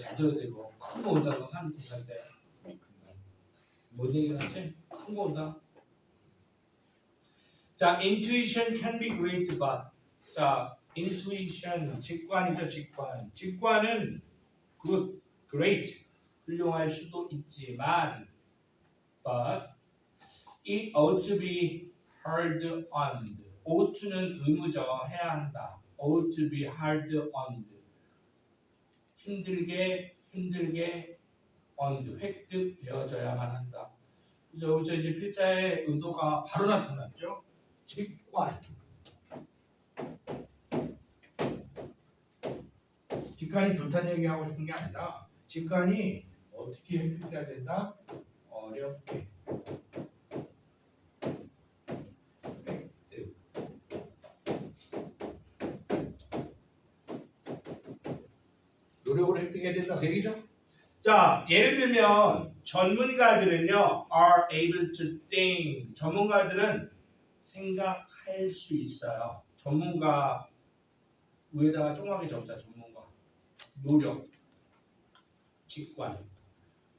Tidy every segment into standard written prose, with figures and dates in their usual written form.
잘 들어야 되고 큰 거 온다고 한 부산 때. 뭔 얘기 하지? 큰 거 온다. 자, intuition can be great, but 자, intuition 직관이죠, 직관. 직관은 good, great, 훌륭할 수도 있지만, but it ought to be hard-earned. ought는 의무죠, 해야 한다. ought to be hard-earned. 힘들게 earned, 획득되어져야만 한다. 그래서 여기서 이제 필자의 의도가 바로 나타났죠. 직관. 직관이 좋다는 얘기하고 싶은 게 아니라 직관이 어떻게 획득돼야 된다? 어렵게. 획득. 노력으로 획득해야 된다 그 얘기죠? 자, 예를 들면 전문가들은요 are able to think. 전문가들은 생각할 수 있어요. 전문가 위에다가 조그맣게 적자. 전문가. 노력. 직관.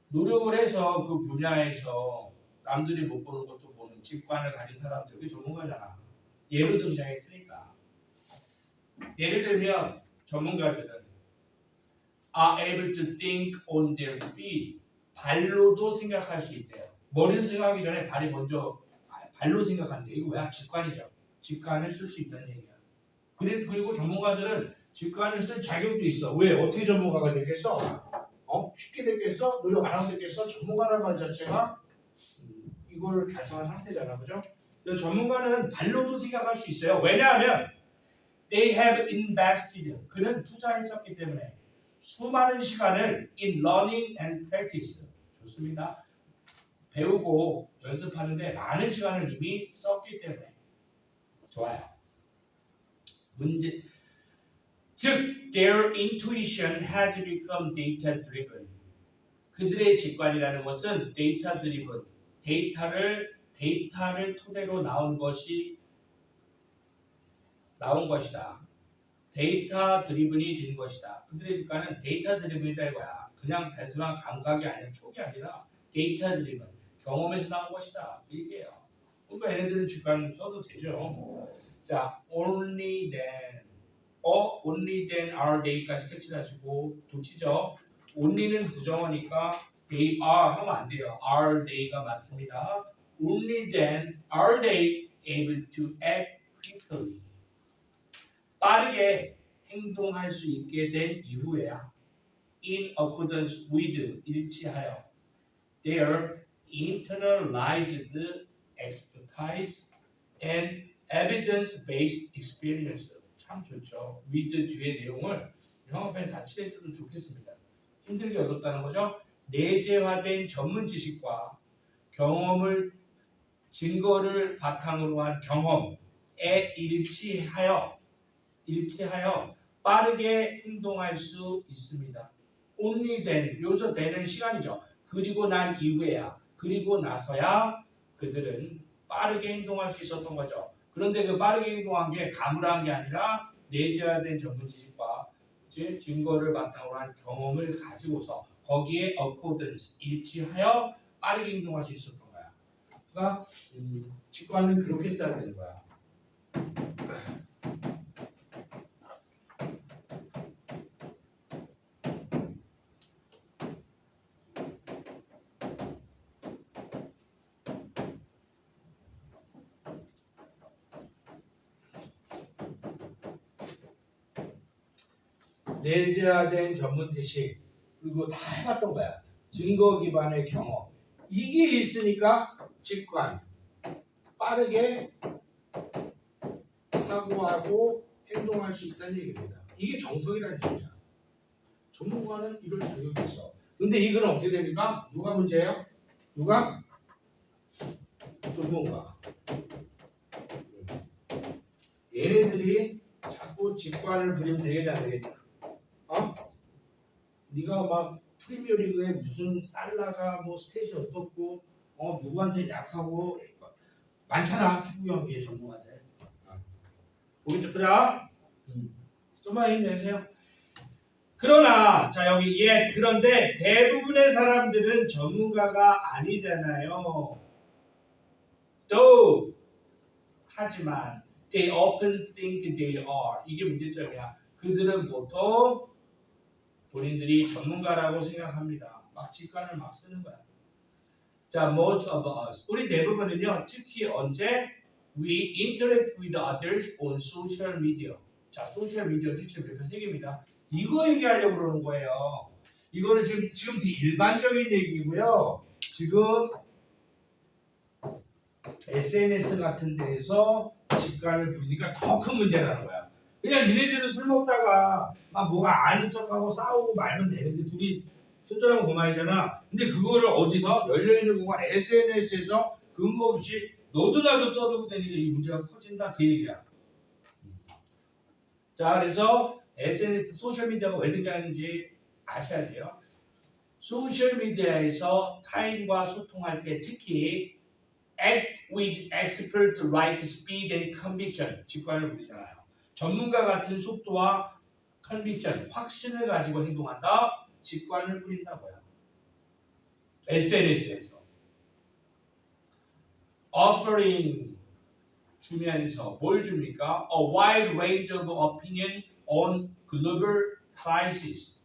노력을 해서 그 분야에서 남들이 못 보는 것도 보는 직관을 가진 사람들, 그게 전문가잖아. 예로 등장했으니까. 예를 들면 전문가들은 are able to think on their feet. 발로도 생각할 수 있대요. 머리로 생각하기 전에 발이 먼저 발로 생각한대. 이거 뭐야? 직관이죠. 직관을 쓸 수 있다는 얘기야. 그리고 전문가들은 직관을 쓸 자격도 있어. 왜? 어떻게 전문가가 되겠어? 쉽게 되겠어? 노력 안 하면 되겠어? 전문가라는 말 자체가 이걸 달성한 상태잖아. 그죠? 전문가는 발로도 생각할 수 있어요. 왜냐하면 they have invested. 그는 투자했었기 때문에 수많은 시간을 in learning and practice. 좋습니다. 배우고 연습하는데 많은 시간을 이미 썼기 때문에 좋아요. 문제 즉 their intuition has become data driven. 그들의 직관이라는 것은 데이터 드리븐, 데이터를 토대로 나온 것이다. 데이터 드리븐이 된 것이다. 그들의 직관은 데이터 드리븐이다 이거야. 그냥 단순한 감각이 아니라 촉이 아니라 데이터 드리븐, 경험에서 나온 것이다. 그 얘기예요. 그러니까 얘네들은 직관 써도 되죠. 자, only then are they까지 색칠하시고 도치죠. only는 부정어니까 they are 하면 안 돼요. are they가 맞습니다. only then are they able to act quickly. 빠르게 행동할 수 있게 된 이후에야 in accordance with 일치하여 their internalized expertise and evidence-based experience. 참 좋죠. with 뒤에 내용을 영어편에 다 칠해줘도 좋겠습니다. 힘들게 얻었다는 거죠. 내재화된 전문 지식과 증거를 바탕으로 한 경험에 일치하여 빠르게 행동할 수 있습니다. only then, 여기서 then은 시간이죠. 그리고 난 이후에야, 그리고 나서야 그들은 빠르게 행동할 수 있었던 거죠. 그런데 그 빠르게 행동한 게 가물한 게 아니라 내재화된 전문 지식과 증거를 바탕으로 한 경험을 가지고서 거기에 accordance, 일치하여 빠르게 행동할 수 있었던 거야. 그러니까 직관은 그렇게 써야 되는 거야. 내재화된 전문 지식 그리고 다 해봤던 거야. 증거 기반의 경험 이게 있으니까 직관 빠르게 사고하고 행동할 수 있다는 얘기입니다. 이게 정석이라는 얘기야. 전문가는 이럴 자격이 있어. 근데 이건 어떻게 됩니까? 누가 문제예요? 누가? 전문가. 얘네들이 자꾸 직관을 부리면 되겠냐 안 되겠냐? 네가 막 프리미어리그에 무슨 살라가 뭐 스탯이 어떻고 누구한테 약하고 많잖아. 축구 경기에 전문가들. 보기 좀 보자. 좀만 힘내세요. 그러나 자 여기 그런데 대부분의 사람들은 전문가가 아니잖아요. 또 하지만 they often think they are. 이게 문제점이야. 그들은 보통 본인들이 전문가라고 생각합니다. 막 직관을 막 쓰는 거야. 자, most of us. 우리 대부분은요, 특히 언제 we interact with others on social media. 자, 소셜 미디어 실제 별표 3개입니다. 이거 얘기하려고 그러는 거예요. 이거는 지금 되게 일반적인 얘기고요. 지금 SNS 같은 데에서 직관을 부리니까 더 큰 문제라는 거야. 그냥 니네들은 술 먹다가 막 뭐가 아는 척하고 싸우고 말면 되는데 둘이 손절하고 그만이잖아. 근데 그거를 어디서 열려있는 공간 SNS에서 근거 없이 너도 나도 떠들고 다니니까 이 문제가 커진다 그 얘기야. 자, 그래서 SNS 소셜미디어가 왜 등장하는지 아셔야 돼요. 소셜미디어에서 타인과 소통할 때 특히 act with expert like speed and conviction 직관을 부리잖아요. 전문가 같은 속도와 conviction 확신을 가지고 행동한다. 직관을 부린다고요. SNS에서 offering 주면서 뭘 줍니까? A wide range of opinion on global crisis.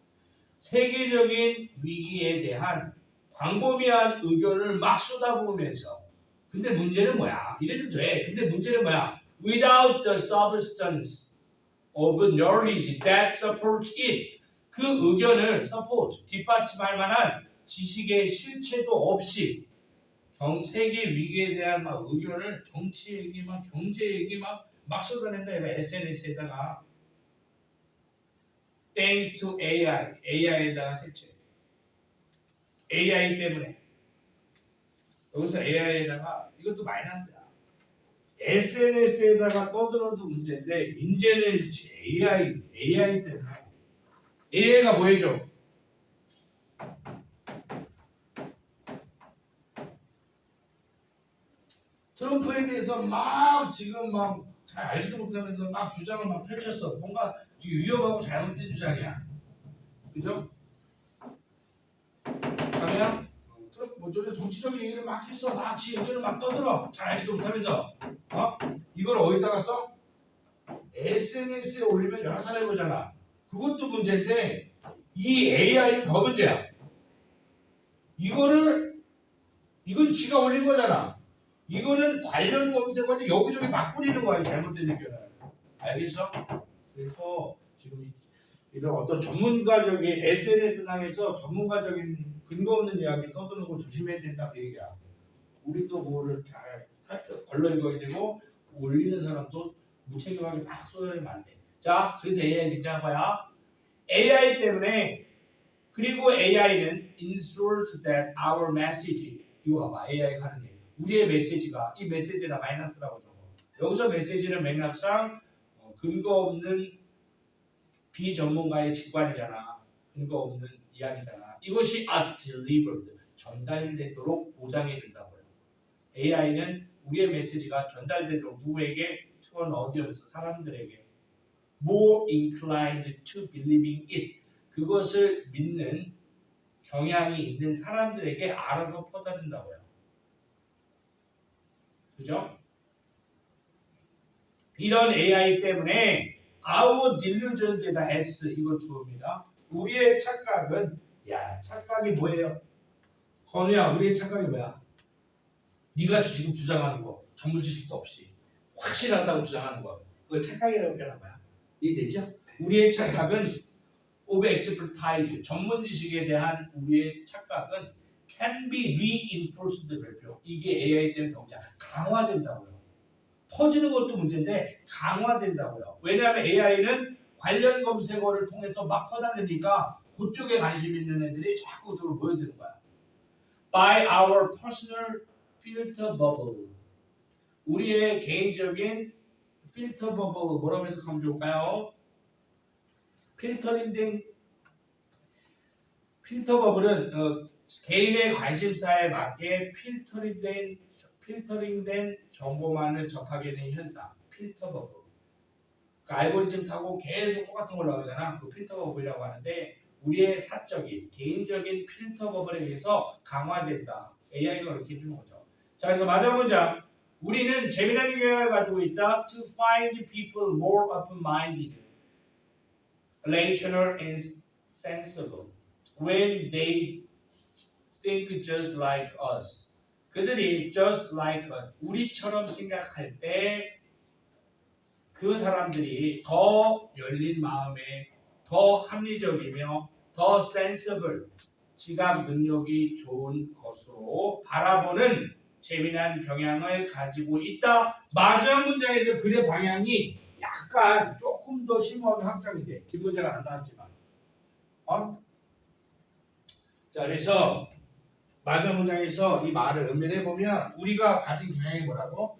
세계적인 위기에 대한 광범위한 의견을 막 쏟아부으면서 근데 문제는 뭐야? 이래도 돼. 근데 문제는 뭐야? Without the substance of knowledge that supports it. 그 의견을 support, 뒷받침할 만한 지식의 실체도 없이 세계 위기에 대한 막 의견을 정치 얘기, 막 경제 얘기 막 쏟아낸다. SNS에다가 thanks to AI, AI에다가 설치. AI 때문에 여기서 AI에다가 이것도 마이너스야. SNS에다가 떠들어도 문제인데 문제는 AI 때문에. AI가 뭐 해줘? 트럼프에 대해서 막 지금 막 잘 알지도 못하면서 막 주장을 막 펼쳤어. 뭔가 위험하고 잘못된 주장이야. 그죠? 그러면 트럼프 뭐 저런 정치적인 얘기를 막 했어. 막 지 의견을 막 떠들어. 잘 알지도 못하면서. 이걸 어디다가 써? SNS에 올리면 여러 사람이 보잖아. 그것도 문제인데 이 AI는 더 문제야. 이건 지가 올린 거잖아. 이거는 관련 검색어인데 여기저기 막 뿌리는 거야. 잘못된 의견을. 알겠어? 그래서 지금 이런 어떤 전문가적인 SNS상에서 전문가적인 근거 없는 이야기 떠드는 거 조심해야 된다 그 얘기야. 우리도 그거를 잘 걸러 읽어야 되고 올리는 사람도 무책임하게 막 쏟아내면 안 돼. 자, 그래서 AI 등장한 거야. AI 때문에 그리고 AI는 ensures that our message 이거 봐봐. AI가 하는 얘기. 우리의 메시지가 이 메시지다 마이너스라고 적어. 여기서 메시지는 맥락상 근거 없는 비전문가의 직관이잖아. 근거 없는 이야기잖아. 이것이 delivered 전달되도록 보장해 준다고요. AI는 우리의 메시지가 전달되도록 누구에게? to an audience 사람들에게 more inclined to believing it 그것을 믿는 경향이 있는 사람들에게 알아서 퍼다준다고요. 그죠? 이런 AI 때문에 our delusion에다 S 이거 주어입니다. 우리의 착각은 착각이 뭐예요? 건우야 우리의 착각이 뭐야? 네가 지금 주장하는 거 전문 지식도 없이 확실하다고 주장하는 거 그걸 착각이라고 표현한 거야. 이해되죠? 우리의 착각은 of expertise 전문 지식에 대한 우리의 착각은 can be reinforced 별표 이게 AI 때문에 더 강화된다고요. 퍼지는 것도 문제인데 강화된다고요. 왜냐하면 AI는 관련 검색어를 통해서 막 퍼다니니까 그쪽에 관심 있는 애들이 자꾸 그쪽으로 모여드는 거야. By our personal filter bubble 우리의 개인적인 필터 버블 뭐라고 해석하면 좋을까요? 필터 버블은 개인의 관심사에 맞게 필터링된 정보만을 접하게 되는 현상 필터 버블 알고리즘 타고 계속 똑같은 걸 나오잖아. 그 필터 버블이라고 하는데 우리의 사적인 개인적인 필터 버블에 의해서 강화된다. AI가 그렇게 해주는 거죠. 자, 그래서 마지막 문장. 우리는 재미난 경향을 가지고 있다. To find people more open-minded, rational and sensible when they think just like us. 그들이 just like us, 우리처럼 생각할 때 그 사람들이 더 열린 마음에 더 합리적이며 더 sensible, 지각 능력이 좋은 것으로 바라보는 재미난 경향을 가지고 있다. 마지막 문장에서 글의 방향이 약간 조금 더 심오하게 확장이 돼. 긴 문제가 안 나왔지만. 자, 그래서 마지막 문장에서 이 말을 음미해 보면 우리가 가진 경향이 뭐라고?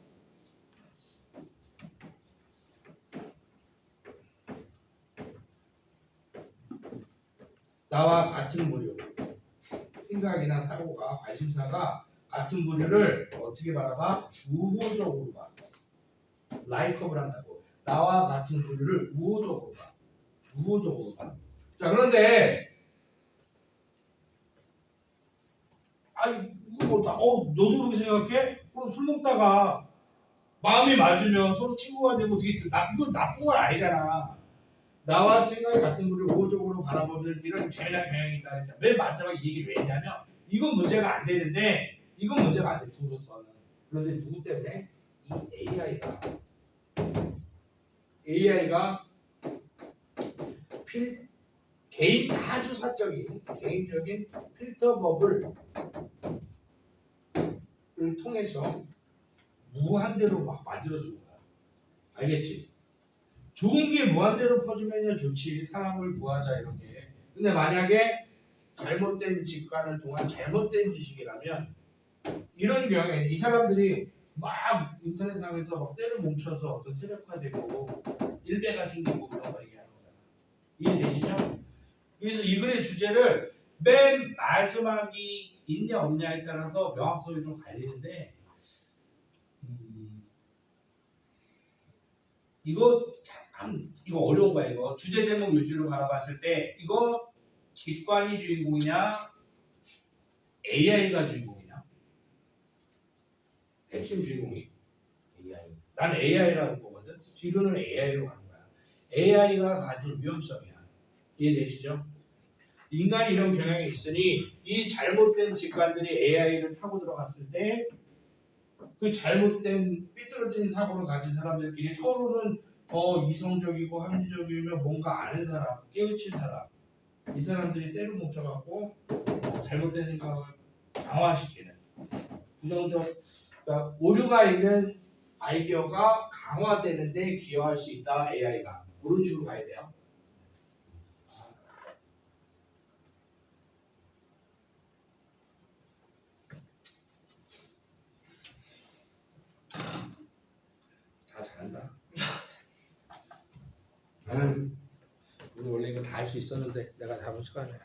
나와 같은 부류. 생각이나 사고가, 관심사가 같은 부류를 어떻게 바라봐? 우호적으로 봐. 라이크업을 한다고. 나와 같은 부류를 우호적으로 봐. 우호적으로 봐. 자, 그런데 너도 그렇게 생각해? 그럼 술 먹다가 마음이 맞으면 서로 친구가 되고 되게 이건 나쁜 건 아니잖아. 나와 생각이 같은 분을 우호적으로 바라보는 이런 재미난 경향이 있다 했잖아. 맨 마지막에 이 얘기를 왜 했냐면 이건 문제가 안 되는데 이건 문제가 안 돼. 주로서는. 그런데 누구 때문에? 이 AI가 개인 아주 사적인 개인적인 필터 버블을 통해서 무한대로 막 만들어주는 거야. 알겠지? 좋은 게 무한대로 퍼지면 좋지. 사람을 구하자 이런 게. 근데 만약에 잘못된 직관을 통한 잘못된 지식이라면 이런 경우에 이 사람들이 막 인터넷상에서 막 때를 뭉쳐서 어떤 세력화되고 일배가 생기고 이런 거 얘기하는 거잖아. 이해되시죠? 그래서 이 글의 주제를 맨 마지막이 있냐 없냐에 따라서 명확성이 좀 갈리는데 이거 이거 어려운 거야. 이거 주제 제목 위주로 바라봤을 때 이거 직관이 주인공이냐 AI가 주인공이냐? 핵심 주인공이 AI. 난 AI라고 보거든. 뒤로는 AI로 가는 거야. AI가 가진 위험성이야. 이해되시죠? 인간이 이런 경향이 있으니 이 잘못된 직관들이 AI를 타고 들어갔을 때 그 잘못된 삐뚤어진 사고를 가진 사람들끼리 서로는 더 이성적이고 합리적이며 뭔가 아는 사람, 깨우친 사람 이 사람들이 때로 뭉쳐갖고 잘못된 생각을 강화시키는 부정적 그러니까 오류가 있는 아이디어가 강화되는데 기여할 수 있다. AI가 그런 식으로 가야 돼요. 다 잘한다. 오늘 원래 이거 다 할 수 있었는데 내가 잘못 습관이야.